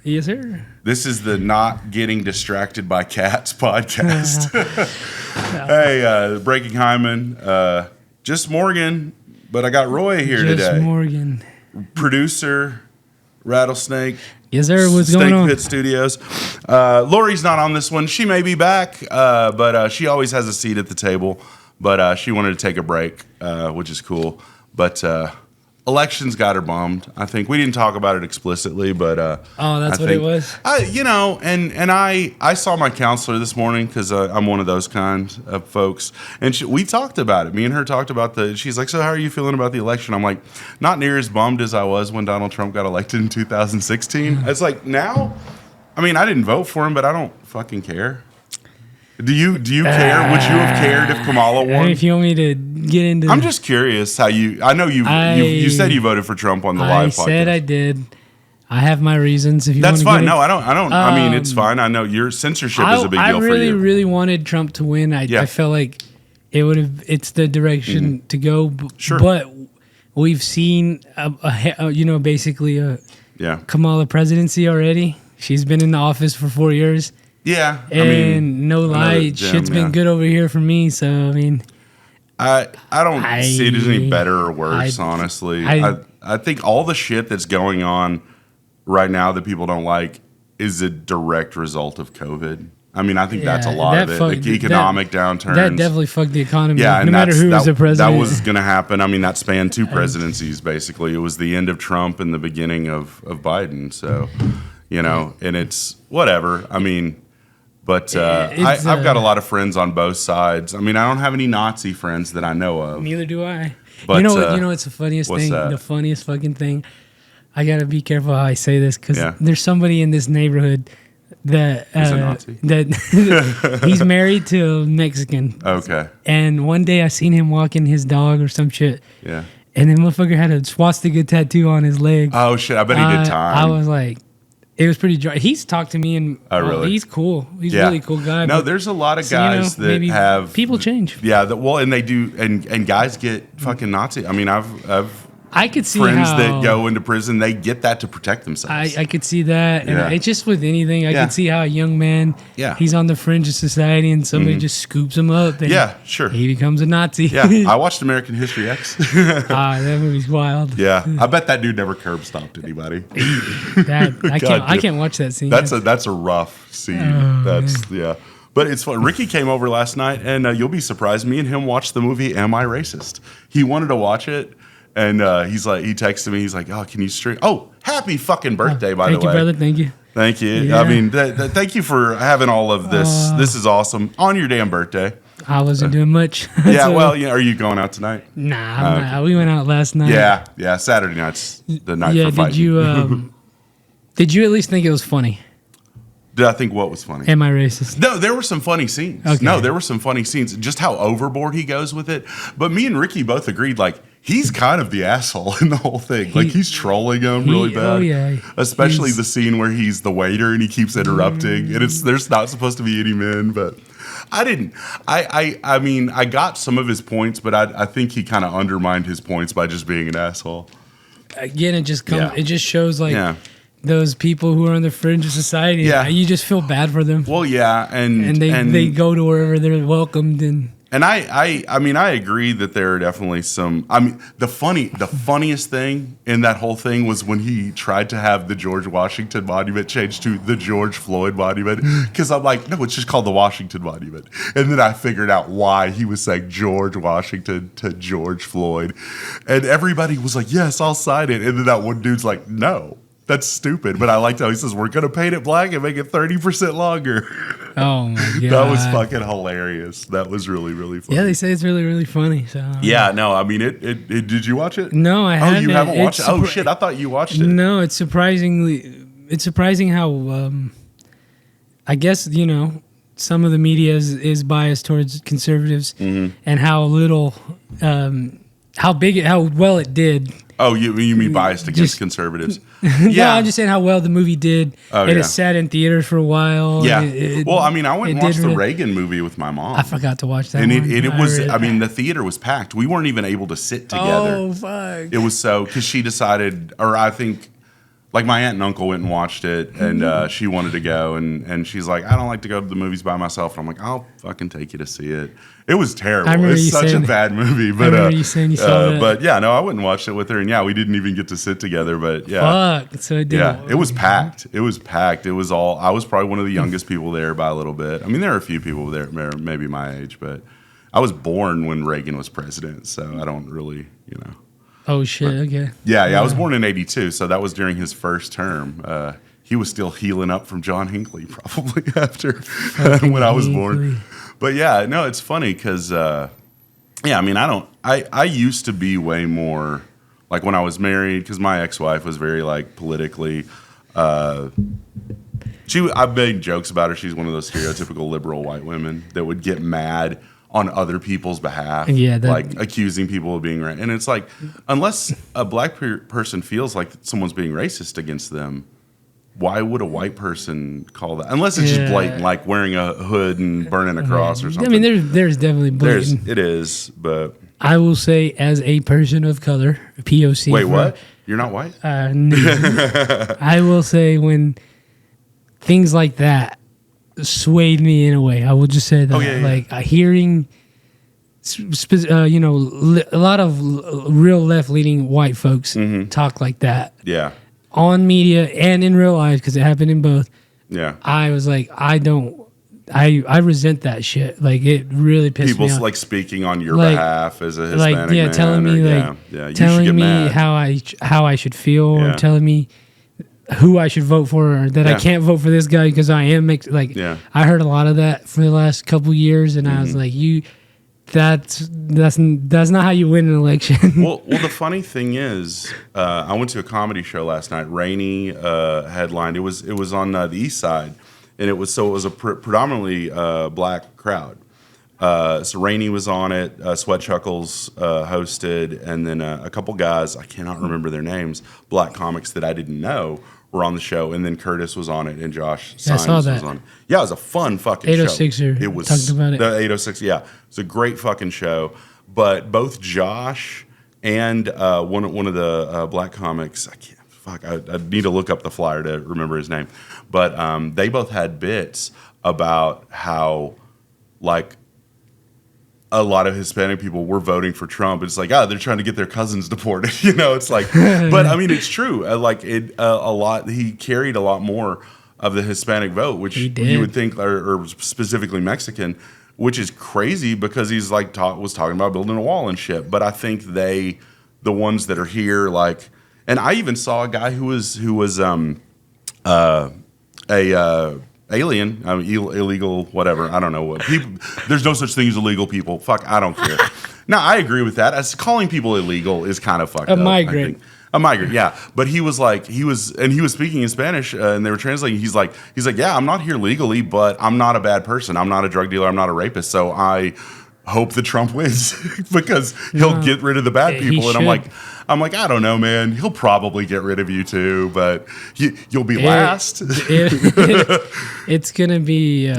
Yes, sir. This is the Not Getting Distracted by Cats podcast. Hey, Breaking Hyman. Just Morgan, but I got Roy here today. Just Morgan. Producer, Rattlesnake. Yes, sir. What's going on? Snake Pit Studios. Lori's not on this one. She may be back, but she always has a seat at the table. But she wanted to take a break, which is cool. But elections got her bummed. I think we didn't talk about it explicitly, but that's what it was. I saw my counselor this morning because I'm one of those kinds of folks, and we talked about it. Me and her talked about she's like, so how are you feeling about the election? I'm like, not near as bummed as I was when Donald Trump got elected in 2016. It's like now, I mean, I didn't vote for him, but I don't fucking care. Do you care? Would you have cared if Kamala won? If you want me to get into, I'm just curious how you. I know you said you voted for Trump on the live podcast. I said I did. I have my reasons. If you that's want to fine. No, I don't. I mean, it's fine. I know your censorship is a big deal for you. I really wanted Trump to win. I felt like it would have. It's the direction to go. Sure. But we've seen basically a Kamala presidency already. She's been in the office for 4 years. Yeah, and no lie, shit's been good over here for me. So I mean, I don't see it as any better or worse. Honestly, I think all the shit that's going on right now that people don't like is a direct result of COVID. I mean, I think that's a lot of it. The economic downturn. That definitely fucked the economy. Yeah, no matter who was the president. That was going to happen. I mean, that spanned 2 presidencies basically. It was the end of Trump and the beginning of Biden. So, and it's whatever. I mean. But I've got a lot of friends on both sides. I mean, I don't have any Nazi friends that I know of. Neither do I. But, you know what's the funniest thing? That? The funniest fucking thing. I gotta be careful how I say this because there's somebody in this neighborhood that he's a Nazi. That he's married to a Mexican. Okay. And one day I seen him walking his dog or some shit. Yeah. And then motherfucker had a swastika tattoo on his leg. Oh shit! I bet he did time. I was like. It was pretty dry. He's talked to me and really? He's cool. He's a really cool guy. No, there's a lot of guys that have people change. Yeah, and they do, and guys get fucking Nazi. I mean, I could see friends that go into prison. They get that to protect themselves. I could see that, and it's just with anything. I could see how a young man, he's on the fringe of society, and somebody just scoops him up. And sure. He becomes a Nazi. Yeah, I watched American History X. That movie's wild. Yeah, I bet that dude never curb stomped anybody. I can't watch that scene. That's a rough scene. But it's fun. Ricky came over last night, and you'll be surprised. Me and him watched the movie Am I Racist? He wanted to watch it. And he texted me. He's like, "Oh, can you stream? Oh, happy fucking birthday, by the way." Thank you, brother. Thank you. Thank you. Yeah. I mean, thank you for having all of this. This is awesome on your damn birthday. I wasn't doing much. Yeah. Well, are you going out tonight? Nah, we went out last night. Yeah. Saturday night's the night for fighting. Did you at least think it was funny? Did I think what was funny? Am I racist? No, there were some funny scenes. Okay. No, there were some funny scenes. Just how overboard he goes with it. But me and Ricky both agreed, like, he's kind of the asshole in the whole thing. Like, he's trolling him really bad. Oh, yeah. Especially the scene where he's the waiter and he keeps interrupting. And there's not supposed to be any men, but I didn't. I mean, I got some of his points, but I think he kind of undermined his points by just being an asshole. Again, it just shows, like... Those people who are on the fringe of society, you just feel bad for them. Well, yeah, and they go to wherever they're welcomed, and I mean, I agree that there are definitely some. I mean, the funniest thing in that whole thing was when he tried to have the George Washington Monument changed to the George Floyd Monument, because I'm like, no, it's just called the Washington Monument, and then I figured out why he was saying George Washington to George Floyd, and everybody was like, yes, I'll sign it, and then that one dude's like, no. That's stupid, but I liked how he says, we're going to paint it black and make it 30% longer. Oh, my God. That was fucking hilarious. That was really, really funny. Yeah, they say it's really, really funny. So yeah, no, I mean, it did you watch it? No, I haven't. Oh, you haven't watched it? Oh, shit, I thought you watched it. No, it's surprising how, I guess, some of the media is biased towards conservatives and how little, how well it did. Oh, you mean biased against conservatives? Yeah, I'm just saying how well the movie did. It sat in theaters for a while. Yeah. Well, I mean, I went and watched the Reagan movie with my mom. I forgot to watch that. And it was, I mean, the theater was packed. We weren't even able to sit together. Oh, fuck. It was because she decided, or I think like my aunt and uncle went and watched it, and she wanted to go, and she's like, I don't like to go to the movies by myself. And I'm like, I'll fucking take you to see it. It was terrible. It's such a bad movie. But I remember you saying you saw that. But yeah, no, I went and watched it with her, and yeah, we didn't even get to sit together. But yeah, fuck. So it it was packed. It was packed. It was all. I was probably one of the youngest people there by a little bit. I mean, there are a few people there, maybe my age, but I was born when Reagan was president, so I don't really, Oh shit! Okay. Yeah, I was born in '82, so that was during his first term. He was still healing up from John Hinckley probably after when I was born. But yeah, no, it's funny because I mean, I used to be way more like when I was married, because my ex-wife was very like politically. I've made jokes about her. She's one of those stereotypical liberal white women that would get mad on other people's behalf, like accusing people of being racist. And it's like, unless a black person feels like someone's being racist against them, why would a white person call that? Unless it's just blatant, like wearing a hood and burning a cross or something. I mean, there's definitely blatant. It is, but I will say, as a person of color, POC. Wait, what? You're not white? No. I will say when things like that swayed me in a way. I will just say that, like hearing, a lot of real left-leaning white folks talk like that. Yeah. On media and in real life, because it happened in both. Yeah. I was like, I resent that shit. Like, it really pissed me off. People like speaking on your behalf as a Hispanic man. Telling me telling me how I should feel, or telling me who I should vote for, or that I can't vote for this guy because I am mixed. Like, I heard a lot of that for the last couple years, and I was like, that's not how you win an election. well, the funny thing is, I went to a comedy show last night. Rainey headlined. It was on the East Side, and it was a predominantly black crowd. So Rainey was on it. Sweat Chuckles hosted, and then a couple guys, I cannot remember their names, black comics that I didn't know, were on the show, and then Curtis was on it, and Josh Simons was on it. Yeah, it was a fun fucking 806er show. It was talked about it. The 806. Yeah, it was a great fucking show. But both Josh and one of the black comics, I need to look up the flyer to remember his name. But they both had bits about how, like, a lot of Hispanic people were voting for Trump. It's like, they're trying to get their cousins deported. It's like, but I mean, it's true. He carried a lot more of the Hispanic vote, which you would think, or specifically Mexican, which is crazy because he's like was talking about building a wall and shit. But I think the ones that are here, like, and I even saw a guy who was alien, illegal, whatever. I don't know what people. There's no such thing as illegal people. Fuck, I don't care. Now, I agree with that. As calling people illegal is kind of fucked up. Migrant. A migrant, yeah. But he was speaking in Spanish, and they were translating. He's like, yeah, I'm not here legally, but I'm not a bad person. I'm not a drug dealer. I'm not a rapist. So I hope that Trump wins because he'll get rid of the bad people. And I'm like, I don't know, man. He'll probably get rid of you too, but you'll be last. It's gonna be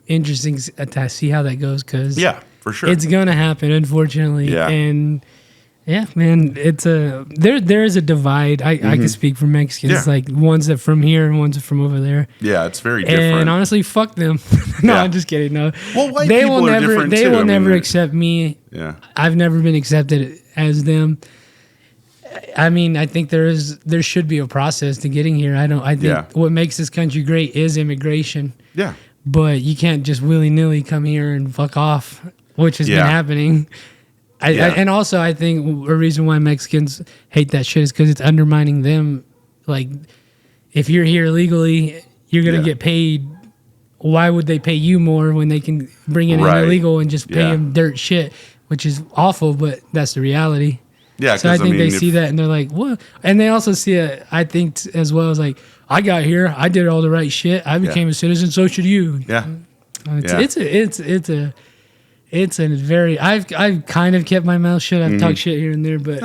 interesting to see how that goes, because for sure, it's gonna happen, unfortunately. And man, it's there is a divide. I can speak for Mexicans, like ones that from here and ones that from over there. Yeah, it's very different. And honestly, fuck them. No, I'm just kidding. No, well, white people are different too. They will never accept me. Yeah, I've never been accepted as them. I mean, I think there should be a process to getting here. I think what makes this country great is immigration. Yeah, but you can't just willy nilly come here and fuck off, which has been happening. And also, I think a reason why Mexicans hate that shit is because it's undermining them. Like, if you're here legally, you're gonna get paid. Why would they pay you more when they can bring in an illegal and just pay them dirt shit, which is awful, but that's the reality. Yeah, so I think they see that and they're like, "What?" And they also see it, I think, as well as like, "I got here, I did all the right shit, I became a citizen, so should you." Yeah, it's a very. I've kind of kept my mouth shut. I've talked shit here and there, but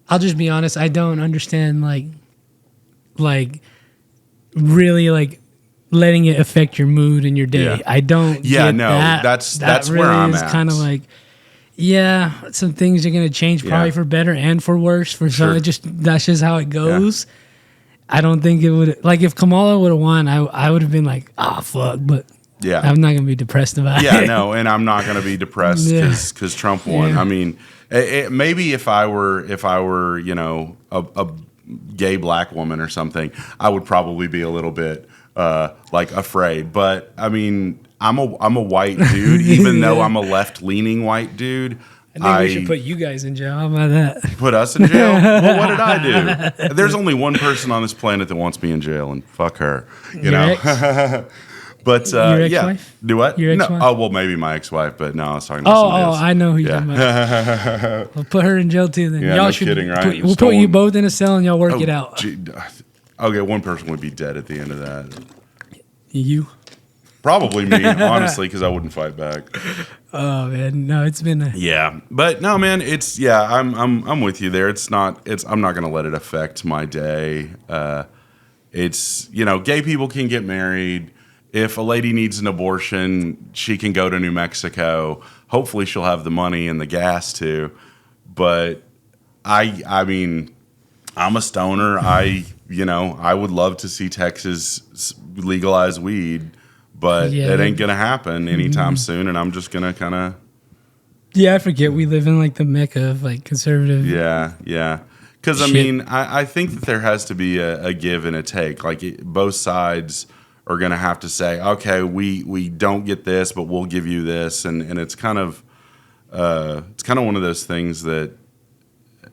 I'll just be honest. I don't understand like really like letting it affect your mood and your day. I don't. Yeah, get no, that. that's really where I'm is at. Kind of like. Yeah, some things are gonna change probably for better and for worse. For some, that's just how it goes. I don't think it would like if Kamala would have won. I would have been like, fuck, but I'm not gonna be depressed about it. Yeah, no, and I'm not gonna be depressed because Trump won. I mean, maybe if I were a gay black woman or something, I would probably be a little bit like afraid. But I mean, I'm a white dude, even though I'm a left-leaning white dude. I think we should put you guys in jail. How about that? Put us in jail? Well, what did I do? There's only one person on this planet that wants me in jail, and fuck her. You know? But your ex-wife? Do what? Your ex-wife? No. Oh, well, maybe my ex-wife, but no, I was talking about somebody else. I know who you're talking about. We'll put her in jail too then. Yeah, y'all should kidding, right? We'll put you both in a cell and y'all work it out. Okay, one person would be dead at the end of that. You? Probably me, honestly, because I wouldn't fight back. Oh man, no, it's been but no, man, it's I'm with you there. I'm not gonna let it affect my day. It's gay people can get married. If a lady needs an abortion, she can go to New Mexico. Hopefully, she'll have the money and the gas too. But I mean, I'm a stoner. I would love to see Texas legalize weed. But it ain't going to happen anytime soon, and I'm just going to kind of... Yeah, I forget we live in, like, the mecca of, like, conservative... Yeah. Because, I mean, I think that there has to be a give and a take. Like, both sides are going to have to say, okay, we don't get this, but we'll give you this. And it's kind of one of those things that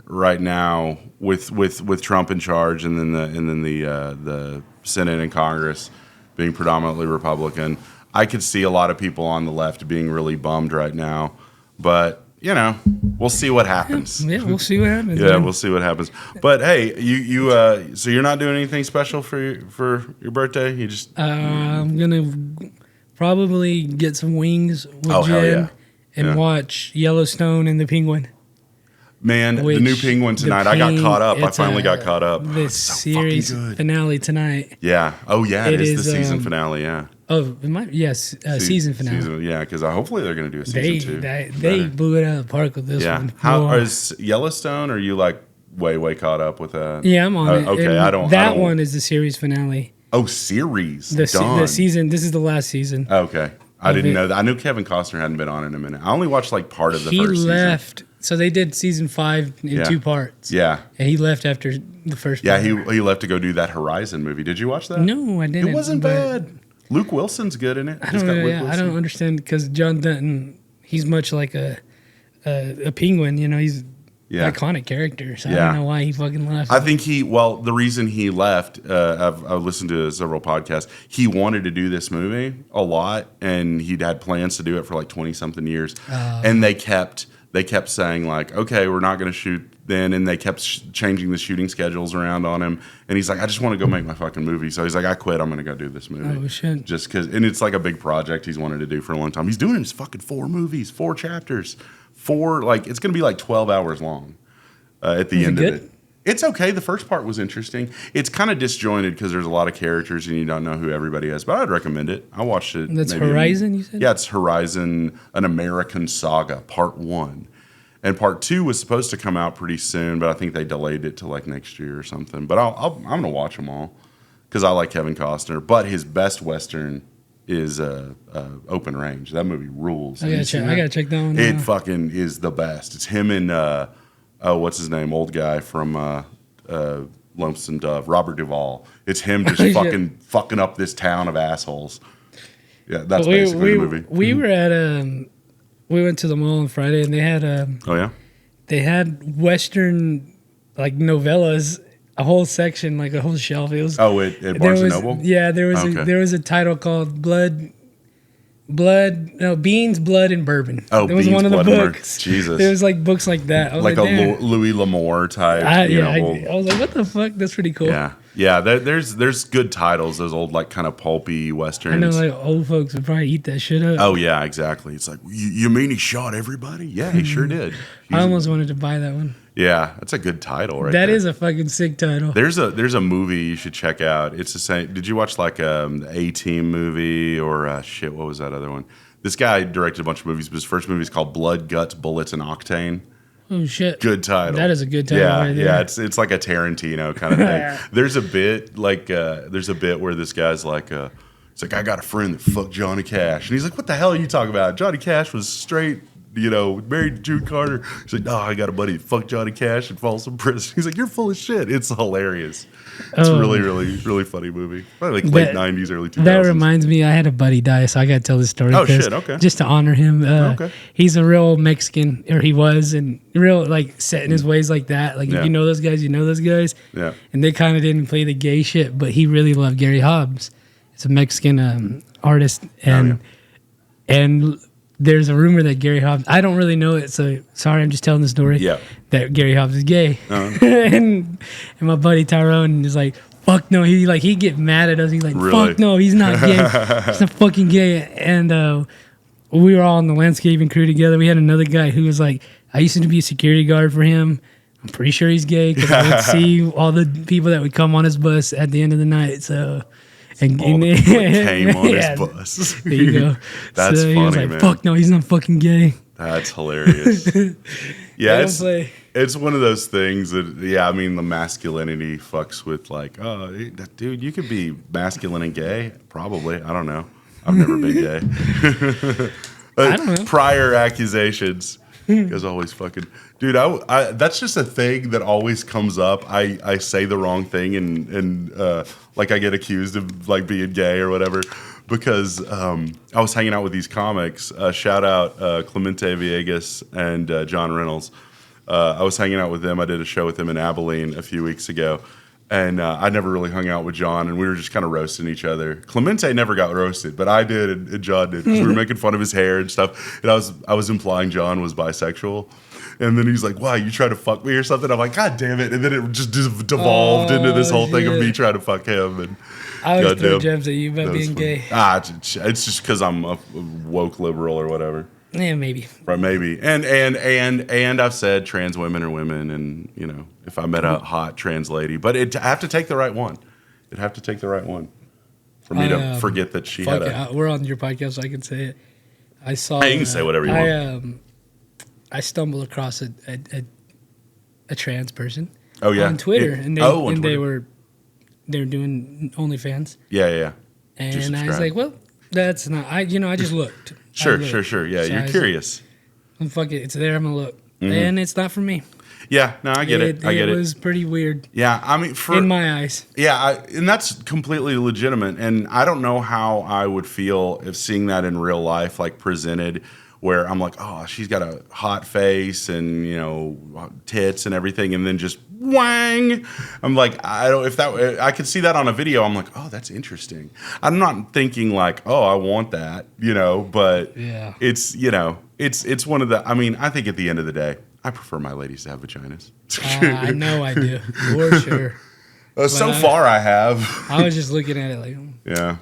right now, with Trump in charge and then the Senate and Congress... being predominantly Republican, I could see a lot of people on the left being really bummed right now. But, we'll see what happens. Yeah, we'll see what happens. We'll see what happens. But, hey, you so you're not doing anything special for your birthday? You just... I'm going to probably get some wings with Jen and watch Yellowstone and the Penguin. Man, the new Penguin tonight. I got caught up. I finally got caught up. The series finale tonight. Yeah. Oh, yeah. It is the season finale. Yeah. Oh, it might. Yes, season finale. Because hopefully they're going to do a season 2. They blew it out of the park with this one. How is Yellowstone? Are you like way caught up with that? Yeah, I'm on it. Okay, I don't. That one is the series finale. Oh, series. The season. This is the last season. Okay. I didn't know that. I knew Kevin Costner hadn't been on in a minute. I only watched like part of the first season. He left. So they did season 5 in 2 parts. Yeah. And he left after the first part. Yeah, he left to go do that Horizon movie. Did you watch that? No, I didn't. It wasn't bad. Luke Wilson's good in it. I don't understand because John Dutton, he's much like a penguin, he's an iconic character. So I don't know why he fucking left. I think the reason he left, I've listened to several podcasts, he wanted to do this movie a lot and he'd had plans to do it for like 20-something years. And they kept saying like, okay, we're not going to shoot then, and they kept changing the shooting schedules around on him. And he's like, I just want to go make my fucking movie. So he's like, I quit. I'm going to go do this movie. Oh shit! Just because, and it's like a big project he's wanted to do for a long time. He's doing his fucking 4 movies, 4 chapters, it's going to be like 12 hours long at the end of it. It's okay. The first part was interesting. It's kind of disjointed because there's a lot of characters and you don't know who everybody is. But I'd recommend it. I watched it. That's Horizon, you said? Yeah, it's Horizon, An American Saga, Part 1. And Part 2 was supposed to come out pretty soon, but I think they delayed it to like next year or something. But I'm going to watch them all because I like Kevin Costner. But his best Western is Open Range. That movie rules. I got to check that one out. It fucking is the best. It's him and... what's his name? Old guy from Lonesome Dove, Robert Duvall. It's him just fucking up this town of assholes. Yeah, that's basically the movie. We were at we went to the mall on Friday and they had they had Western like novellas, a whole section, like a whole shelf. It was at Barnes and Noble. Yeah, there was a title called Beans, Blood, and Bourbon. Oh, there was Beans, one of the Blood, books. Jesus. There was like books like that. Like a Louis L'Amour type. I was like, what the fuck? That's pretty cool. Yeah. There's good titles. Those old like kind of pulpy westerns. I know like old folks would probably eat that shit up. Oh yeah, exactly. It's like you mean he shot everybody? Yeah, he sure did. I almost wanted to buy that one. Yeah, that's a good title, right? That is a fucking sick title. There's a movie you should check out. It's the same. Did you watch like the A-Team movie or what was that other one? This guy directed a bunch of movies, but his first movie is called Blood, Guts, Bullets, and Octane. Oh shit! Good title. That is a good title. Yeah, right there. yeah. It's like a Tarantino kind of thing. There's a bit where this guy's like, it's like, I got a friend that fucked Johnny Cash, and he's like, what the hell are you talking about? Johnny Cash was straight, married to June Carter. He's like, no, I got a buddy that fucked Johnny Cash and falls in prison. He's like, you're full of shit. It's hilarious. It's a really, really, really funny movie. Probably like late 90s, early 2000s. That reminds me, I had a buddy die, so I got to tell this story. Oh, shit, okay. Just to honor him. Okay. He's a real Mexican, or he was, and real, like, set in his ways like that. Like, if you know those guys, you know those guys. Yeah. And they kind of didn't play the gay shit, but he really loved Gary Hobbs. It's a Mexican artist, and there's a rumor that Gary Hobbs, I don't really know it, so sorry, I'm just telling the story. Yeah. That Gary Hobbs is gay. and my buddy Tyrone is like, fuck no. He'd get mad at us. He's like, really? Fuck no, he's not gay. He's not fucking gay. And we were all on the landscaping crew together. We had another guy who was like, I used to be a security guard for him. I'm pretty sure he's gay because I would see all the people that would come on his bus at the end of the night. So... And all the people that came on his bus. There you go. That's funny, he was like, man. fuck no, he's not fucking gay. That's hilarious. Yeah, it's one of those things that, I mean, the masculinity fucks with like, oh, dude, you could be masculine and gay. Probably. I don't know. I've never been gay. I don't know. Prior accusations. You guys always fucking... Dude, that's just a thing that always comes up. I say the wrong thing and like I get accused of like being gay or whatever because I was hanging out with these comics. Shout out Clemente Villegas and John Reynolds. I was hanging out with them. I did a show with them in Abilene a few weeks ago. And I never really hung out with John, and we were just kind of roasting each other. Clemente never got roasted, but I did, and John did. 'Cause we were making fun of his hair and stuff. And I was implying John was bisexual. And then he's like, "Why, you try to fuck me or something?" I'm like, "God damn it!" And then it just devolved into this whole thing of me trying to fuck him. And I always throw gems at you about being gay. It's just because I'm a woke liberal or whatever. Yeah, maybe. Right, maybe. And I've said trans women are women, and if I met a hot trans lady, but I have to take the right one. It'd have to take the right one for me to forget that she had we're on your podcast, so I can say it. I saw. Hey, you can say whatever you want. I stumbled across a trans person. Oh yeah. On Twitter, and they were doing OnlyFans. Yeah. And I was like, well, that's not. I just looked. Sure. Yeah, so you're curious. Like, fuck it, it's there. I'm gonna look, and it's not for me. Yeah, no, I get it. It was pretty weird. Yeah, I mean, in my eyes. Yeah, and that's completely legitimate. And I don't know how I would feel if seeing that in real life, like presented, where I'm like, oh, she's got a hot face and tits and everything, and then just wang. I'm like, I could see that on a video. I'm like, oh, that's interesting. I'm not thinking like, oh, I want that, but yeah, it's it's one of the. I mean, I think at the end of the day, I prefer my ladies to have vaginas. I know I do, for sure. So far, I have. I was just looking at it like, yeah.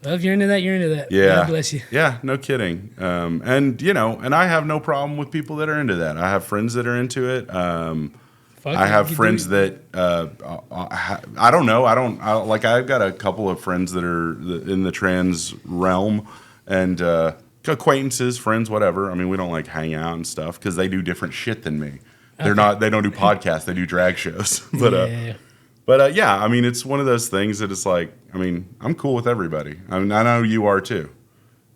Well, if you're into that, you're into that. Yeah. God bless you. Yeah, no kidding. And I have no problem with people that are into that. I have friends that are into it. I have friends that I don't know. I've got a couple of friends that are in the trans realm and acquaintances, friends, whatever. I mean, we don't like hang out and stuff because they do different shit than me. They don't do podcasts. They do drag shows. But yeah, I mean, it's one of those things that it's like, I mean, I'm cool with everybody. I mean, I know you are too.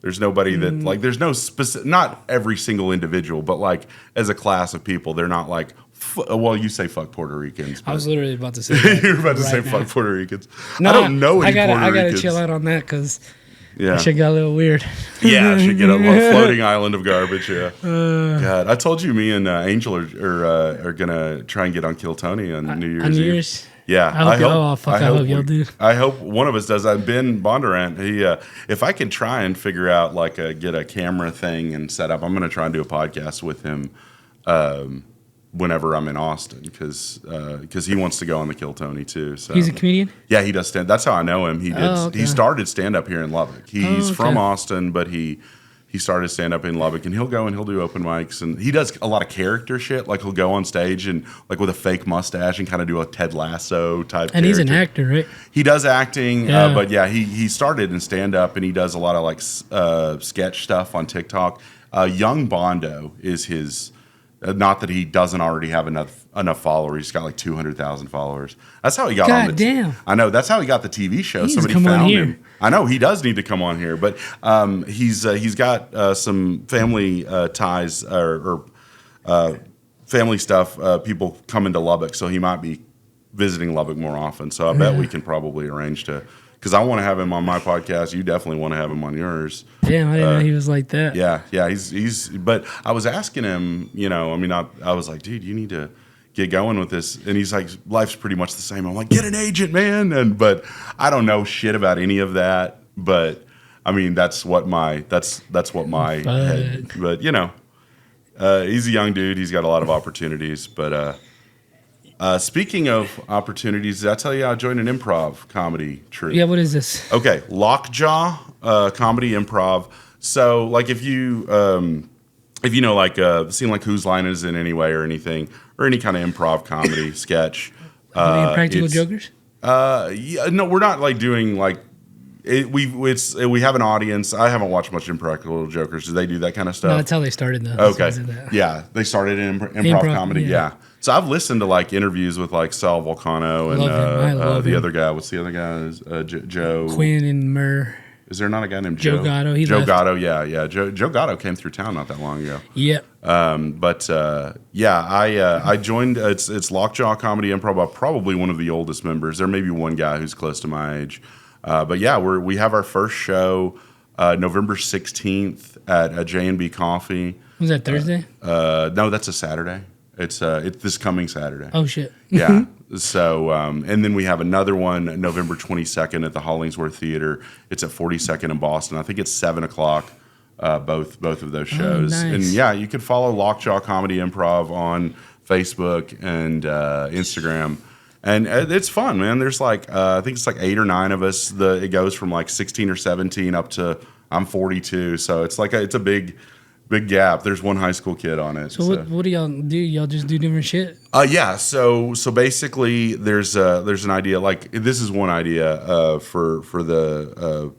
There's nobody that, like, there's no specific, not every single individual, but like as a class of people, they're not like, well, you say fuck Puerto Ricans. I was literally about to say that. You were about to say fuck Puerto Ricans. No, I don't know any Puerto Ricans. I got to chill out on that because yeah, shit got a little weird. Yeah, I should get a floating island of garbage. Yeah. God, I told you, me and Angel are gonna try and get on Kill Tony on New Year's Eve. Yeah, I hope y'all do. I hope one of us does. Ben Bondurant, if I can try and figure out get a camera thing and set up, I'm gonna try and do a podcast with him whenever I'm in Austin because he wants to go on the Kill Tony too. So he's a comedian. Yeah, he does stand. That's how I know him. He started stand up here in Lubbock. He's from Austin, but he he started stand up in Lubbock, and he'll go and he'll do open mics, and he does a lot of character shit. Like he'll go on stage and like with a fake mustache and kind of do a Ted Lasso type. And character. he's an actor, right? He does acting, Yeah. but yeah, he started in stand up, and he does a lot of like sketch stuff on TikTok. Young Bondo is his. Not that he doesn't already have enough followers. He's got like 200,000 followers. That's how he got on the damn. I know. That's how he got the TV show. He needs to Somebody come on found here. him. I know he does need to come on here, but he's got some family ties or family stuff. People come into Lubbock, so he might be visiting Lubbock more often. So I bet we can probably arrange to. Because I want to have him on my podcast. You definitely want to have him on yours. Damn, I didn't know he was like that. Yeah. He's. But I was asking him. I was like, dude, you need to get going with this. And he's like, life's pretty much the same. I'm like, get an agent, man. But I don't know shit about any of that. But I mean, that's what my head. But he's a young dude. He's got a lot of opportunities. But speaking of opportunities, did I tell you I joined an improv comedy troupe? Yeah, what is this? Okay, Lockjaw comedy improv. So, like, if you know, like, seen like Whose Line Is It Anyway or anything, or any kind of improv comedy sketch. Practical Jokers? Yeah, no, we're not like doing like. We have an audience. I haven't watched much Impractical Jokers. Do they do that kind of stuff? No, that's how they started, though. Okay. Yeah, they started in improv comedy. Yeah. So I've listened to like interviews with like Sal Volcano and I love the him. other guy. What's the other guy? Is Joe Quinn and Murr. Is there not a guy named Joe Gatto? Joe left. Gatto, yeah. Joe Gatto came through town not that long ago. Yep. I joined. It's Lockjaw Comedy Improv. I'm probably one of the oldest members. There may be one guy who's close to my age. But yeah, we have our first show November 16th at J&B Coffee. Was that Thursday? No, that's a Saturday. It's this coming Saturday. Oh shit. Yeah. So and then we have another one November 22nd at the Hollingsworth Theater. It's at 42nd in Boston. I think it's 7:00. Both of those shows. Nice. And yeah, you can follow Lockjaw Comedy Improv on Facebook and Instagram. And it's fun, man. There's like I think it's like 8 or 9 of us. It goes from like 16 or 17 up to I'm 42. So it's like it's a big gap. There's one high school kid on it. So what do y'all do? Y'all just do different shit? Yeah. So basically, there's an idea. Like this is one idea for the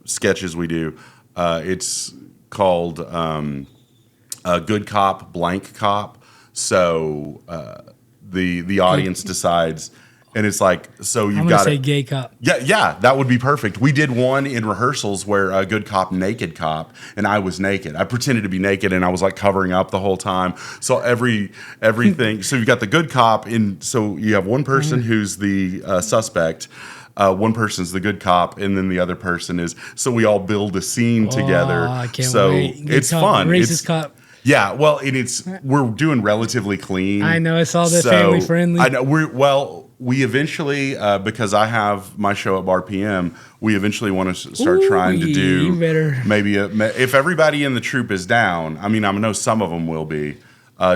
sketches we do. It's called Good Cop, Blank Cop. So the audience decides. And it's like, so you've got to say gay cop. Yeah, that would be perfect. We did one in rehearsals where a good cop, naked cop, and I was naked. I pretended to be naked, and I was like covering up the whole time. So everything. So you've got the good cop, and so you have one person who's the suspect. One person's the good cop, and then the other person is. So we all build a scene together. I can't so wait. Good it's cop, fun. Racist cop. Yeah, well, we're doing relatively clean. I know. I saw the family friendly. I know. We eventually, because I have my show at Bar PM, we eventually want to start trying to do maybe if everybody in the troupe is down. I mean, I know some of them will be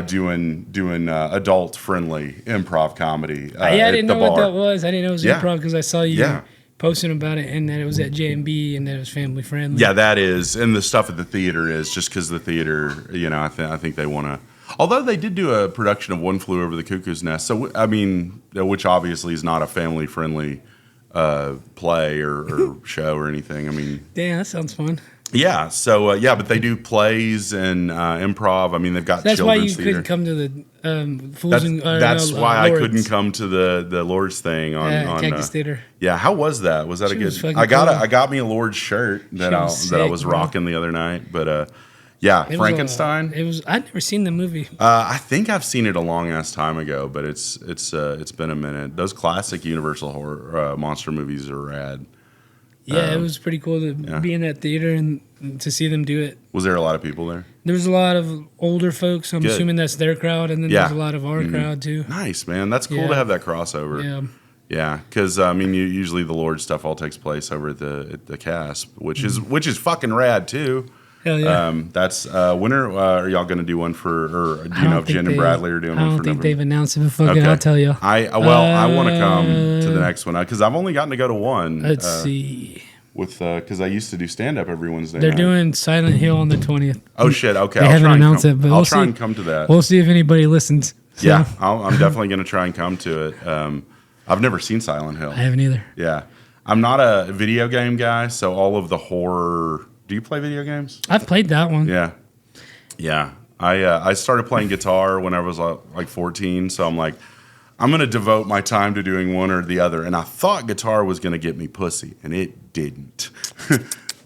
doing adult friendly improv comedy. I didn't know what that was. I didn't know it was improv because I saw you. Yeah. Posting about it, and that it was at J&B, and that it was family friendly. Yeah, that is, and the stuff at the theater is just because the theater, I think they want to. Although they did do a production of One Flew Over the Cuckoo's Nest, so I mean, which obviously is not a family friendly play or show or anything. I mean, damn, that sounds fun. Yeah, so but they do plays and improv. I mean, they've got that's children's why you theater. couldn't come to the Fools That's why I Lords. couldn't come to the Lord's thing on Cactus Theater. Yeah, how was that? Was that She a was good? fucking cool. I got me a Lord's shirt that I was rocking the other night. But yeah, Frankenstein. I'd never seen the movie. I think I've seen it a long ass time ago, but it's been a minute. Those classic Universal horror monster movies are rad. Yeah, it was pretty cool to be in that theater and to see them do it. Was there a lot of people there? There was a lot of older folks. I'm assuming that's their crowd, and then there's a lot of our crowd too. Nice, man. That's cool to have that crossover. Yeah. Yeah, because I mean, usually the Lord stuff all takes place over at the cast, which is fucking rad too. Hell yeah. That's when are y'all going to do one for? Or do you know if Jen and Bradley are doing one for November? I don't think they've announced it. But fucking, I'll tell you. I want to come to the next one because I've only gotten to go to one. Let's see. with because I used to do stand up every Wednesday. They're night. doing Silent Hill on the 20th. Oh shit! Okay, They I'll haven't try and announced come, it, but I'll we'll try see. and come to that. We'll see if anybody listens. So, Yeah, I'm definitely going to try and come to it. I've never seen Silent Hill. I haven't either. Yeah, I'm not a video game guy, so all of the horror. Do you play video games? I've played that one. Yeah, yeah. I started playing guitar when I was like 14, so I'm like, I'm going to devote my time to doing one or the other. And I thought guitar was going to get me pussy, and it didn't.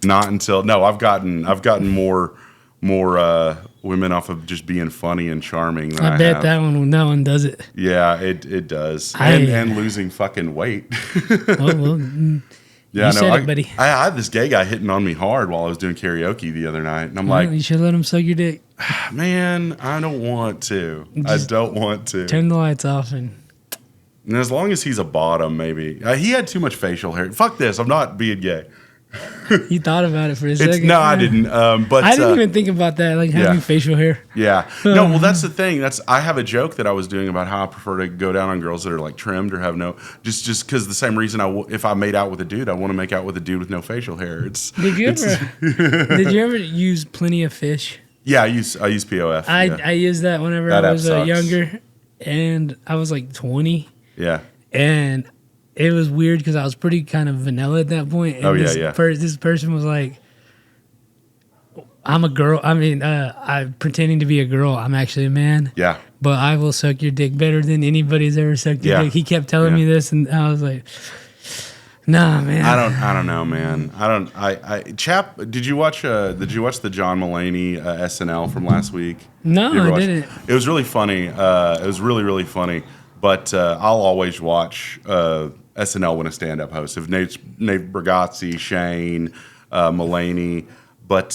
Not until I've gotten more women off of just being funny and charming. Than I bet that one does it. Yeah, it does, and losing fucking weight. Well, Yeah, you said it, buddy. I had this gay guy hitting on me hard while I was doing karaoke the other night, and I'm like, you should let him suck your dick. man, I don't want to. I don't want to. Turn the lights off and as long as he's a bottom, maybe. He had too much facial hair. Fuck this. I'm not being gay. you thought about it for a second. No, I didn't. But I didn't even think about that, like having facial hair. Yeah. No, well, that's the thing. I have a joke that I was doing about how I prefer to go down on girls that are like trimmed or have no, just because the same reason if I made out with a dude, I want to make out with a dude with no facial hair. Did you ever use Plenty of Fish? Yeah, I use POF. I used that whenever I was younger, and I was like 20. Yeah. And it was weird because I was pretty kind of vanilla at that point. And this person was like, I'm a girl. I mean, I'm pretending to be a girl. I'm actually a man. Yeah. But I will suck your dick better than anybody's ever sucked your dick. He kept telling me this, and I was like, nah, man. I don't know, man. Chap, did you watch the John Mulaney SNL from last week? No, I didn't. It was really funny. It was really, really funny. But I'll always watch SNL when a stand-up host. If Nate Bargatze, Shane, Mulaney, but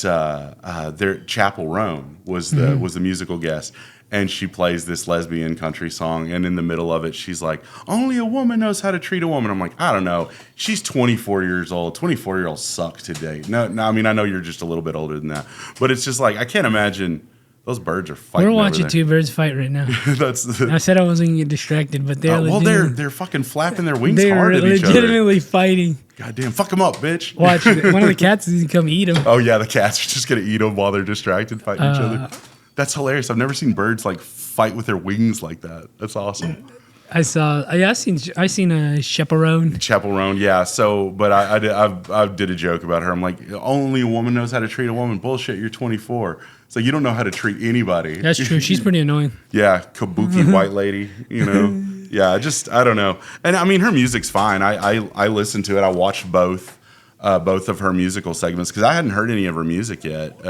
Chapel Roan was the musical guest, and she plays this lesbian country song, and in the middle of it, she's like, "Only a woman knows how to treat a woman." I'm like, I don't know. She's 24 years old. 24-year-olds suck to date. No, I mean, I know you're just a little bit older than that, but it's just like I can't imagine. Those birds are fighting. We're watching two birds fight right now. I said I wasn't going to get distracted, but they're fucking flapping their wings hard at each other. They're legitimately fighting. Goddamn, fuck them up, bitch. Watch, one of the cats is going to come eat them. Oh yeah, the cats are just going to eat them while they're distracted fighting each other. That's hilarious. I've never seen birds like fight with their wings like that. That's awesome. I seen a chaperone. Chaperone, yeah. So, but I did a joke about her. I'm like, only a woman knows how to treat a woman. Bullshit. You're 24. So you don't know how to treat anybody. That's true. She's pretty annoying. Yeah, kabuki white lady. You know. Yeah, I don't know. And I mean, her music's fine. I listened to it. I watched both of her musical segments because I hadn't heard any of her music yet.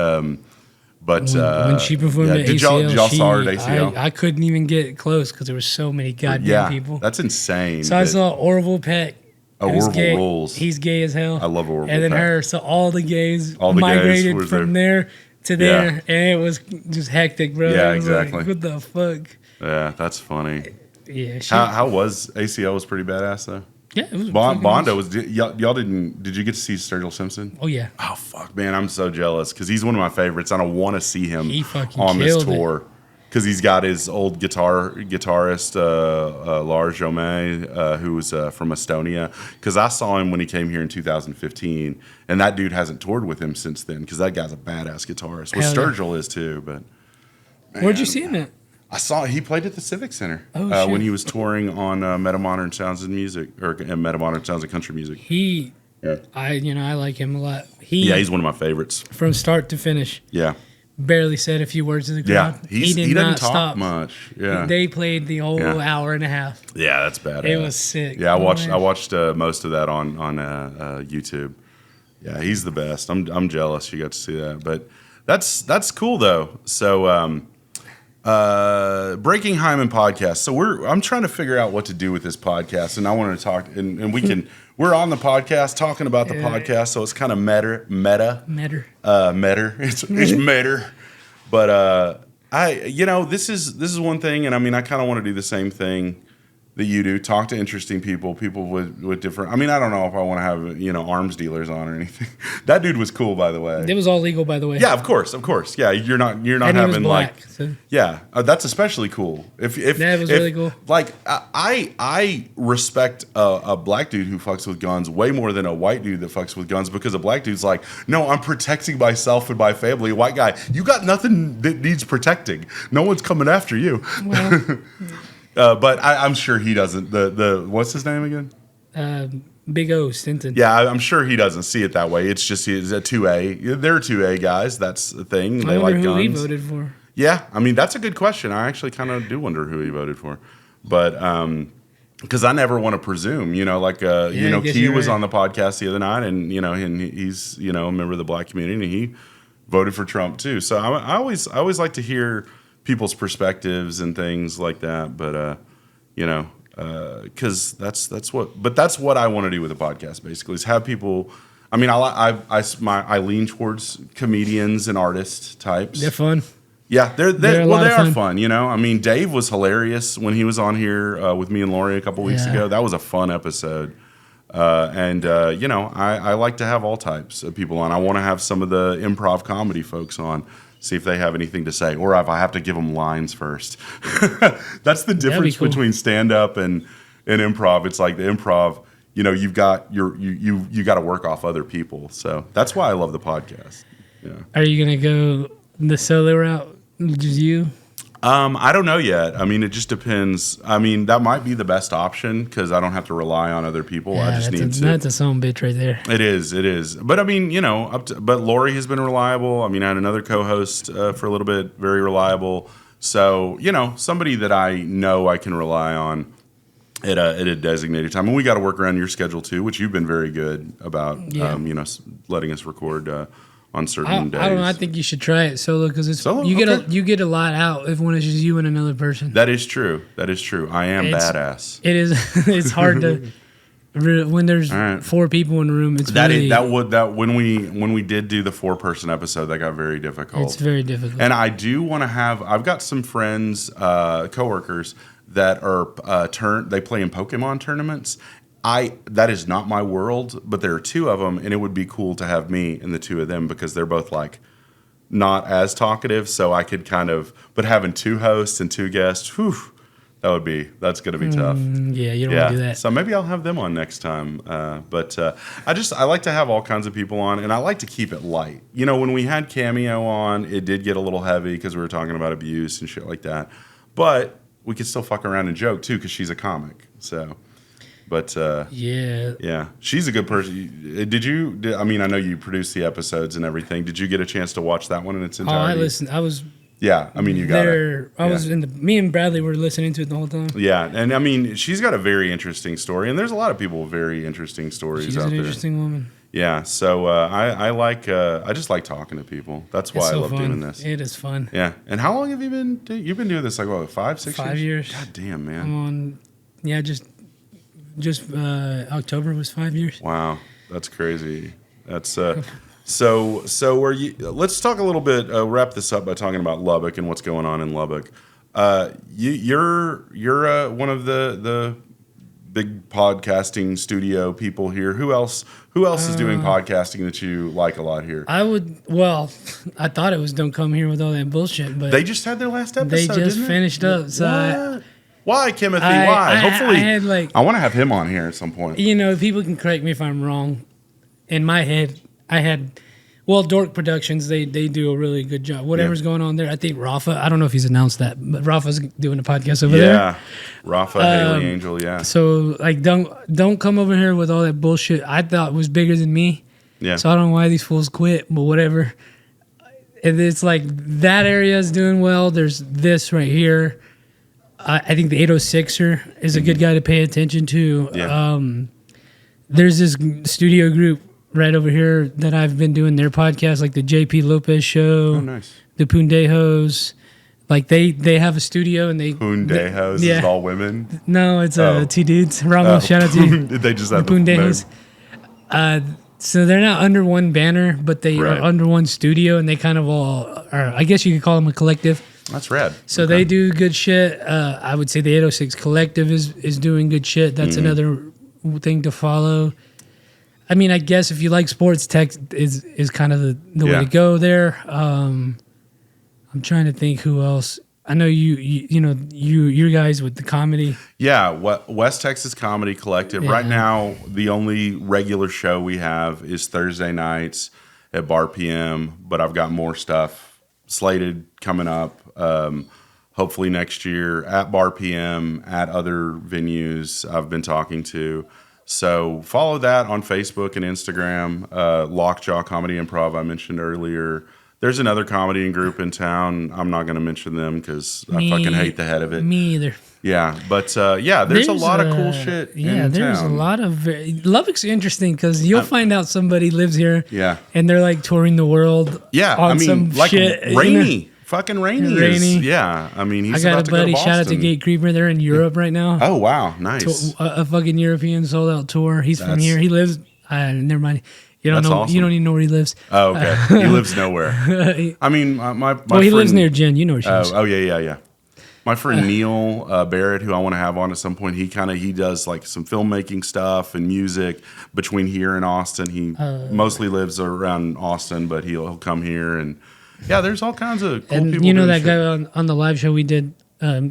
But when she performed at ACL, did y'all saw her at ACL? I couldn't even get close because there were so many goddamn people. That's insane. So I saw Orville Peck. Orville rules. He's gay as hell. I love Orville And then Peck. So all the gays migrated from there to there, and it was just hectic, bro. Yeah, exactly. Like, what the fuck? Yeah, that's funny. Yeah. How was ACL? Was pretty badass though. Yeah, it was. Bondo was. Y'all didn't. Did you get to see Sturgill Simpson? Oh yeah. Oh fuck, man, I'm so jealous because he's one of my favorites. I don't want to see him on this tour because he's got his old guitarist Lars Jomé, who was from Estonia. Because I saw him when he came here in 2015, and that dude hasn't toured with him since then. Because that guy's a badass guitarist. Well, Sturgill is too, but man, where'd you see him at? I saw he played at the Civic Center when he was touring on Metamodern Sounds and Music or Metamodern Sounds and Country Music. I like him a lot. He's one of my favorites from start to finish. Yeah, barely said a few words to the crowd. Yeah, he didn't talk stop much. Yeah, they played the whole hour and a half. Yeah, that's badass. It was sick. Yeah, I watched most of that on YouTube. Yeah, he's the best. I'm jealous you got to see that, but that's cool though. So. Breaking Hyman podcast. So I'm trying to figure out what to do with this podcast, and I want to talk, and we're on the podcast talking about the podcast, so it's kind of meta. It's meta. But this is one thing, and I mean I kind of want to do the same thing that you do. Talk to interesting people with different. I mean, I don't know if I want to have arms dealers on or anything. That dude was cool, by the way. It was all legal, by the way. Yeah, of course. Yeah, you're not and having he was black, like. So. Yeah, that's especially cool. If Yeah, it was really cool. Like I respect a black dude who fucks with guns way more than a white dude that fucks with guns, because a black dude's like, no, I'm protecting myself and my family. A white guy, you got nothing that needs protecting. No one's coming after you. Well, but I'm sure he doesn't. The what's his name again? Big O Stinton. Yeah, I'm sure he doesn't see it that way. It's just he's a 2A. They're 2A guys. That's the thing. They I wonder like who guns. he voted for. Yeah, I mean that's a good question. I actually kind of do wonder who he voted for, but because I never want to presume. Key was right. on the podcast the other night, and he's a member of the black community, and he voted for Trump too. So I always like to hear people's perspectives and things like that, but because that's what I want to do with the podcast. Basically, is have people. I mean, I lean towards comedians and artist types. They're fun. Yeah, they lot of are fun. fun. I mean, Dave was hilarious when he was on here with me and Lori a couple weeks ago. That was a fun episode. I like to have all types of people on. I want to have some of the improv comedy folks on, see if they have anything to say, or if I have to give them lines first. That's the difference cool. between stand up and improv. It's like the improv, you've got you got to work off other people. So that's why I love the podcast. Yeah. Are you gonna go the solo route? Just you? I don't know yet. I mean, it just depends. I mean, that might be the best option because I don't have to rely on other people. Yeah, I just need to. That's a son bitch right there. It is. But I mean, but Lori has been reliable. I mean, I had another co-host for a little bit, very reliable. So, somebody that I know I can rely on at a designated time. And we got to work around your schedule too, which you've been very good about, letting us record on certain days. I don't know. I think you should try it solo because you get a lot out if when it's just you and another person. That is true. I am badass. It is. It's hard to when there's 4 people in the room. It's when we did do the 4-person episode, that got very difficult. It's very difficult. And I do want to have. I've got some friends, coworkers that are they play in Pokemon tournaments. That is not my world, but there are 2 of them, and it would be cool to have me and the 2 of them because they're both like not as talkative, so I could but having 2 hosts and 2 guests, that's going to be tough. Yeah, you don't want to do that. So maybe I'll have them on next time. But I like to have all kinds of people on, and I like to keep it light. When we had Cameo on, it did get a little heavy because we were talking about abuse and shit like that. But we could still fuck around and joke too because she's a comic. So. But yeah, she's a good person. I mean, I know you produced the episodes and everything. Did you get a chance to watch that one in its entirety? Oh, I listened. I was. Yeah, I mean, you got it. I was me and Bradley were listening to it the whole time. Yeah, and I mean, she's got a very interesting story, and there's a lot of people with very interesting stories out there. She's an interesting woman. Yeah, so I just like talking to people. That's why I love doing this. It is fun. Yeah, and how long have you been? You've been doing this like what, 5, 6 years? 5 years. God damn, man. I'm on. Yeah, just October was 5 years. Wow, that's crazy. That's so are you? Let's talk a little bit. Wrap this up by talking about Lubbock and what's going on in Lubbock. You're one of the big podcasting studio people here. Who else is doing podcasting that you like a lot here? I thought it was Don't Come Here With All That Bullshit, but they just had their last episode. They just finished up. So why, Timothy? Why? Hopefully, I want to have him on here at some point. People can correct me if I'm wrong. In my head, I had, Dork Productions. They do a really good job. Whatever's going on there, I think Rafa. I don't know if he's announced that, but Rafa's doing a podcast over there. Yeah, Rafa, Haley Angel. Yeah. So don't come over here with all that bullshit. I thought was bigger than me. Yeah. So I don't know why these fools quit, but whatever. And it's like that area is doing well. There's this right here. I think the 806er is a good guy to pay attention to. Yeah. There's this studio group right over here that I've been doing their podcast, like the JP Lopez Show. Oh, nice. The Pundejos. Like they have a studio and they... Pundejos? Is it all women? No, it's 2 dudes. Ramos, shout out to you. They just have the Pundejos. So they're not under one banner, but they are under one studio, and they kind of all are, I guess you could call them a collective. That's rad. So they do good shit. I would say the 806 Collective is doing good shit. That's another thing to follow. I mean, I guess if you like sports, tech is kind of the way to go there. I'm trying to think who else. I know you guys with the comedy. Yeah, West Texas Comedy Collective. Yeah. Right now, the only regular show we have is Thursday nights at Bar PM, but I've got more stuff slated coming up. Hopefully next year at Bar PM, at other venues I've been talking to. So follow that on Facebook and Instagram. Lockjaw Comedy Improv I mentioned earlier. There's another comedy group in town. I'm not going to mention them because I fucking hate the head of it. Me either. Yeah, but there's a lot of cool shit in there's town. a lot of... Lubbock's interesting because you'll find out somebody lives here. Yeah. And they're like touring the world. Yeah, on some like shit. Rainy. Fucking Rainy. Rainy. Yeah, I mean, he's I got about a to go to buddy. Boston. Shout out to Gate Creeper. They're in Europe right now. Oh, wow. Nice. A fucking European sold out tour. He's from here. He lives... never mind. You don't That's know. awesome. You don't even know where he lives. Oh, okay. He lives nowhere. I mean, my Well, friend, he lives near Jen. You know where she lives. Oh, yeah. My friend Neil Barrett, who I want to have on at some point, he does like some filmmaking stuff and music between here and Austin. He mostly lives around Austin, but he'll come here and there's all kinds of cool people. And you know that shit. guy on the live show we did,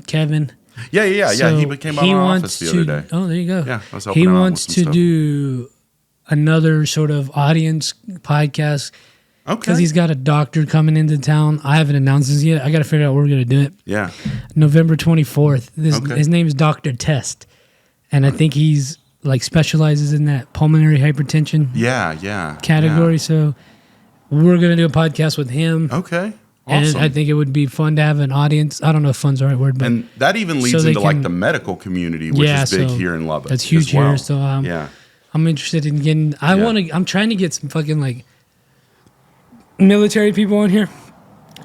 Kevin. Yeah. So He came by my office the other day. Oh, there you go. Yeah, I was helping he him out wants with some to stuff. do another sort of audience podcast Okay. because he's got a doctor coming into town. I haven't announced this yet. I got to figure out where we're going to do it. Yeah. November 24th. Okay. His name is Dr. Test. And I think he's like specializes in that pulmonary hypertension Yeah. category. So we're going to do a podcast with him. Okay. Awesome. And I think it would be fun to have an audience. I don't know if fun's the right word, but And that even leads into like the medical community, which is big here in Lubbock. That's huge as well. here. So I'm interested in getting. I'm trying to get some fucking like military people on here.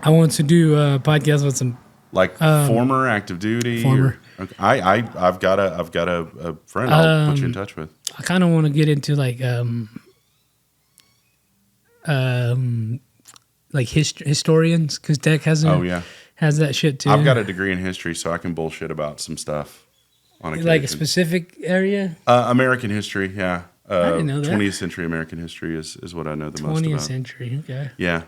I want to do a podcast with some like former active duty. former. Okay. I've got a friend I'll put you in touch with. I kind of want to get into like historians because Tech has that shit too. I've got a degree in history, so I can bullshit about some stuff on occasion. Like a specific area. American history, yeah. I didn't know that. 20th century American history is what I know the most 20th about. century. Okay. Yeah.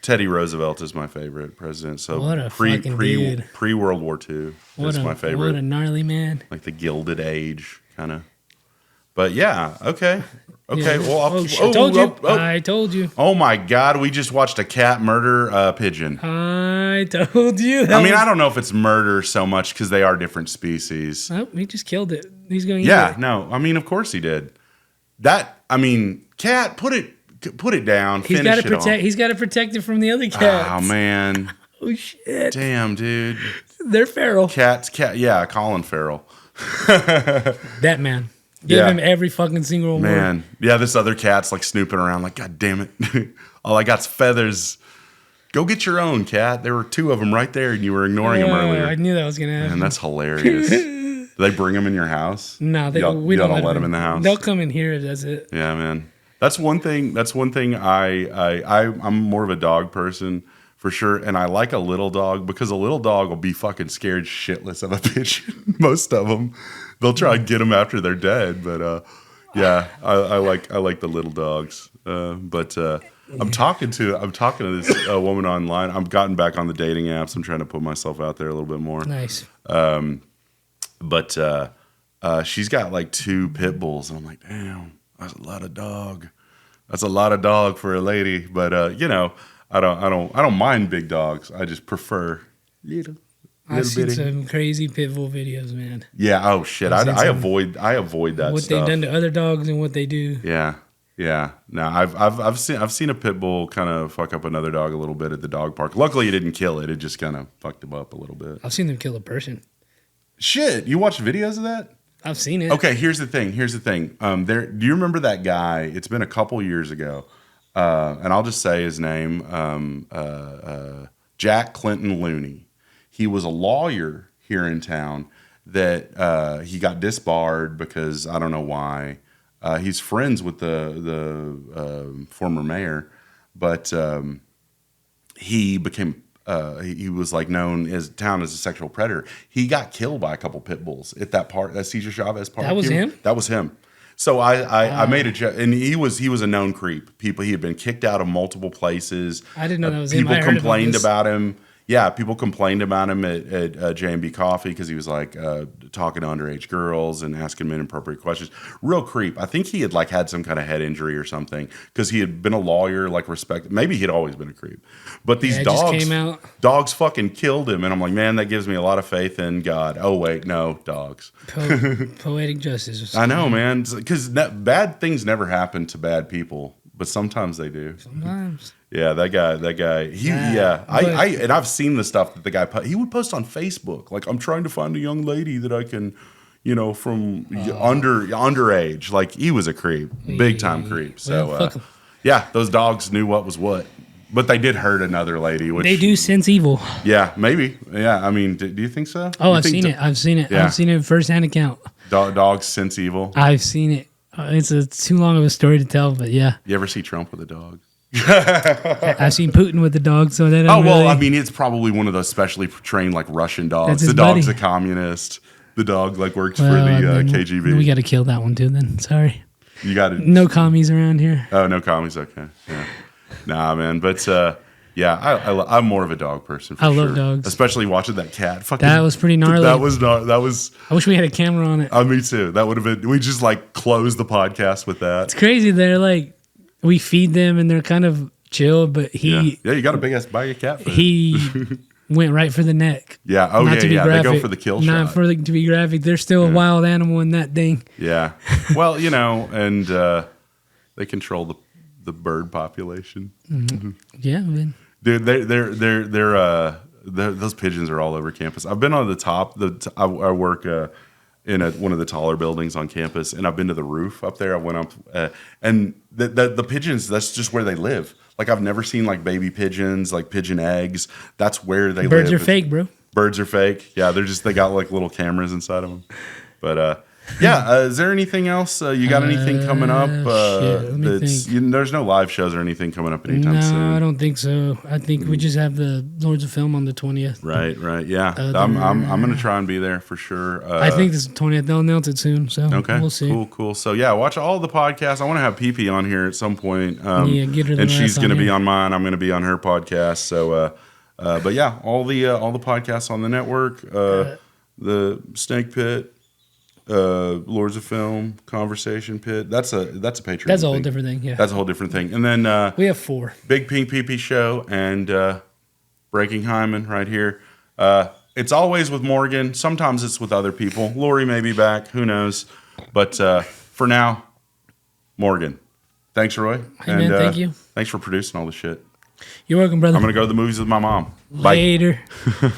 Teddy Roosevelt is my favorite president. So What a fucking dude. pre World War II is my favorite. What a gnarly man. Like the Gilded Age kind of. But yeah, okay. Yeah. Well, I told you. Oh my God, we just watched a cat murder a pigeon. I told you. I don't know if it's murder so much because they are different species. Oh, he just killed it. He's going to Yeah, no, of course he did. Cat, put it down. He's got to protect. He's got to protect it from the other cats. Oh man. Oh shit. Damn, dude. They're feral. Yeah, Colin Farrell. That man. Give him every fucking single word. Man. Yeah, this other cat's like snooping around like, God damn it. All I got's feathers. Go get your own, cat. There were two of them right there and you were ignoring them earlier. I knew that was going to happen. And that's hilarious. Do they bring them in your house? No, we don't let them in the house. They'll come in here. That's it. Yeah, man. That's one thing. I'm more of a dog person for sure, and I like a little dog because a little dog will be fucking scared shitless of a pigeon. Most of them, they'll try and get them after they're dead. But I like the little dogs. I'm talking to this woman online. I've gotten back on the dating apps. I'm trying to put myself out there a little bit more. Nice. But she's got like 2 pit bulls, and I'm like, damn. That's a lot of dog. That's a lot of dog for a lady. But I don't mind big dogs. I just prefer little I've seen bitty. some crazy pit bull videos, man. Yeah. Oh shit. I avoid that what stuff. they've done to other dogs and what they do. Yeah. No, I've seen a pit bull kind of fuck up another dog a little bit at the dog park. Luckily, it didn't kill it. It just kind of fucked him up a little bit. I've seen them kill a person. Shit. You watch videos of that? I've seen it. Okay, here's the thing. Do you remember that guy? It's been a couple years ago, and I'll just say his name, Jack Clinton Looney. He was a lawyer here in town that he got disbarred because I don't know why. He's friends with the former mayor, but he became he was like known as town as a sexual predator. He got killed by a couple pit bulls at that Cesar Chavez park. That was him? That was him. So I made a joke, and he was a known creep. He had been kicked out of multiple places. I didn't know that was him. People complained about him. Yeah, people complained about him at J&B Coffee because he was like talking to underage girls and asking men inappropriate questions. Real creep. I think he had like had some kind of head injury or something because he had been a lawyer, like respected. Maybe he'd always been a creep. But these dogs fucking killed him, and I'm like, man, that gives me a lot of faith in God. Oh wait, no, dogs. Poetic justice. I know, man, because bad things never happen to bad people, but sometimes they do. Sometimes. Yeah, that guy. And I've seen the stuff that the guy he would post on Facebook. Like, I'm trying to find a young lady that I can, from underage. Like, he was a creep, big time creep. So, those dogs knew what was what. But they did hurt another lady. Which, they do sense evil. Yeah, maybe. Yeah, I mean, do you think so? Oh, I've seen it. I've seen it. Yeah. I've seen it firsthand account. Dogs sense evil. I've seen it. It's too long of a story to tell, but yeah. You ever see Trump with a dog? I've seen Putin with the dog, so that. I mean, it's probably one of those specially trained like Russian dogs. The dog's a communist. The dog like works for the KGB. We got to kill that one too. Then sorry. You got to. No commies around here. Oh, no commies. Okay. Yeah. Nah, man. But I'm more of a dog person. I love dogs, especially watching that cat. That was pretty gnarly. That was. I wish we had a camera on it. Me too. That would have been. We just like closed the podcast with that. It's crazy. They're like. We feed them and they're kind of chill, but you got a big ass bag of cat food. He went right for the neck. Yeah. Oh, not yeah. They go for the kill shot. Not to be graphic. They're still a wild animal in that thing. Yeah. Well, and they control the bird population. Mm-hmm. Yeah, man. Dude, they're those pigeons are all over campus. I've been on the top. I work. In one of the taller buildings on campus, and I've been to the roof up there. I went up, and the pigeons, that's just where they live. Like, I've never seen like baby pigeons, like pigeon eggs. That's where they live. Birds are fake, bro. Birds are fake. Yeah, they got like little cameras inside of them. But is there anything else? You got anything coming up? There's no live shows or anything coming up anytime soon. No, I don't think so. I think we just have the Lords of Film on the 20th. Right. Yeah, I'm gonna try and be there for sure. I think this is the 20th. They'll announce it soon, so we'll see. Cool. So yeah, watch all the podcasts. I want to have Pee on here at some point. Get her. And she's gonna be on mine. I'm gonna be on her podcast. So, but yeah, all the podcasts on the network. The Snake Pit. Lords of Film, Conversation Pit. That's a Patreon. That's a whole different thing. Yeah, that's a whole different thing. And then we have 4 Big Pink Pee Show and Breaking Hyman right here. It's always with Morgan. Sometimes it's with other people. Lori may be back. Who knows? But for now, Morgan. Thanks, Roy. Hey, man, thank you. Thanks for producing all the shit. You're welcome, brother. I'm gonna go to the movies with my mom. Later. Bye.